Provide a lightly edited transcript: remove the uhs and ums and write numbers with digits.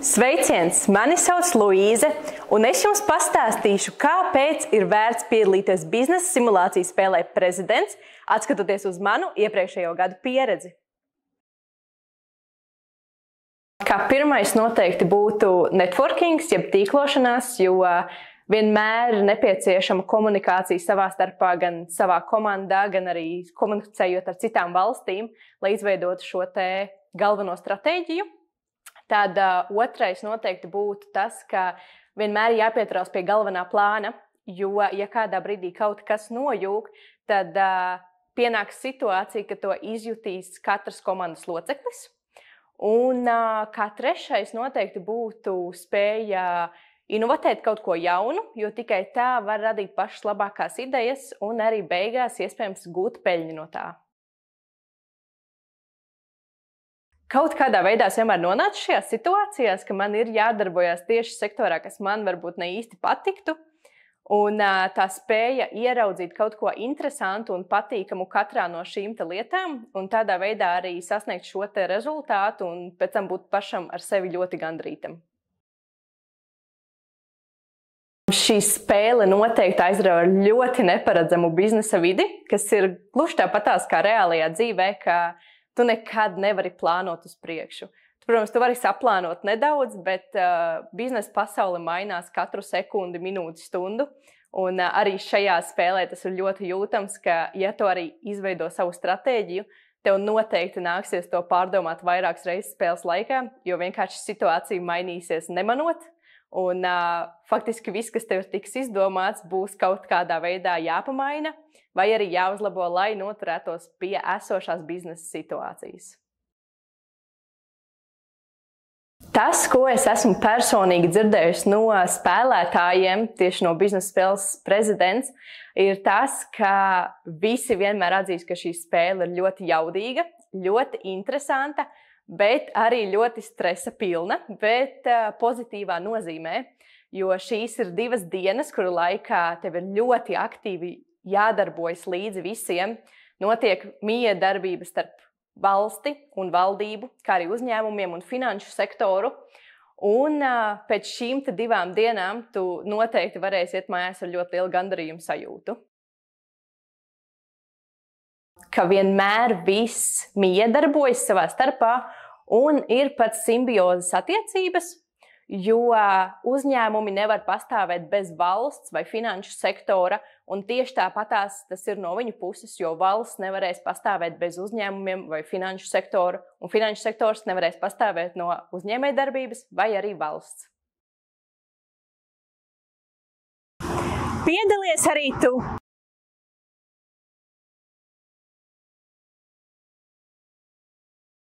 Sveiciens! Mani sauc Luīze, un es jums pastāstīšu, kāpēc ir vērts piedalīties biznesa simulācijas spēlē Prezidents, atskatoties uz manu iepriekšējo gadu pieredzi. Kā pirmais noteikti būtu networkings, jeb tīklošanās, jo vienmēr ir nepieciešama komunikācija savā starpā, gan savā komandā, gan arī komunicējot ar citām valstīm, lai izveidotu šo te galveno stratēģiju. Tad otrais noteikti būtu tas, ka vienmēr jāpieturās pie galvenā plāna, jo, ja kādā brīdī kaut kas nojūg, tad pienāks situācija, ka to izjutīs katrs komandas loceklis. Un kā trešais noteikti būtu spēja inovatēt kaut ko jaunu, jo tikai tā var radīt pašas labākās idejas un arī beigās iespējams gūt peļņu no tā. Kaut kādā veidā es vienmēr nonācu šajās situācijās, ka man ir jādarbojas tieši sektorā, kas man varbūt ne īsti patiktu. Un tā spēja ieraudzīt kaut ko interesantu un patīkamu katrā no šīm lietām un tādā veidā arī sasniegt šo te rezultātu un pēc tam būt pašam ar sevi ļoti gandrītam. Šī spēle noteikti aizrauja ļoti neparedzamu biznesa vidi, kas ir gluži tāpatās kā reālajā dzīvē, ka tu nekad nevari plānot uz priekšu. Protams, tu vari saplānot nedaudz, bet biznesa pasaule mainās katru sekundi, minūti, stundu. Un arī šajā spēlē tas ir ļoti jūtams, ka, ja tu arī izveido savu stratēģiju, tev noteikti nāksies to pārdomāt vairākas reizes spēles laikā, jo vienkārši situācija mainīsies nemanot. Un faktiski viss, kas tev tiks izdomāts, būs kaut kādā veidā jāpamaina vai arī jāuzlabo, lai noturētos pie esošās biznesa situācijas. Tas, ko es esmu personīgi dzirdējusi no spēlētājiem, tieši no biznesa spēles Prezidents, ir tas, ka visi vienmēr atzīst, ka šī spēle ir ļoti jaudīga, ļoti interesanta, bet arī ļoti stresa pilna, bet pozitīvā nozīmē, jo šīs ir 2 dienas, kuru laikā tev ir ļoti aktīvi jādarbojas līdzi visiem, notiek miedarbības starp valsti un valdību, kā arī uzņēmumiem un finanšu sektoru. Un pēc šīm 2 dienām tu noteikti varēsi iet mājās ar ļoti lielu gandarījumu sajūtu. Ka vienmēr viss miedarbojas savā starpā un ir pat simbiozes attiecības, jo uzņēmumi nevar pastāvēt bez valsts vai finanšu sektora, un tieši tāpatās tas ir no viņu puses, jo valsts nevarēs pastāvēt bez uzņēmumiem vai finanšu sektora, un finanšu sektors nevarēs pastāvēt no uzņēmējdarbības vai arī valsts. Piedalies arī tu!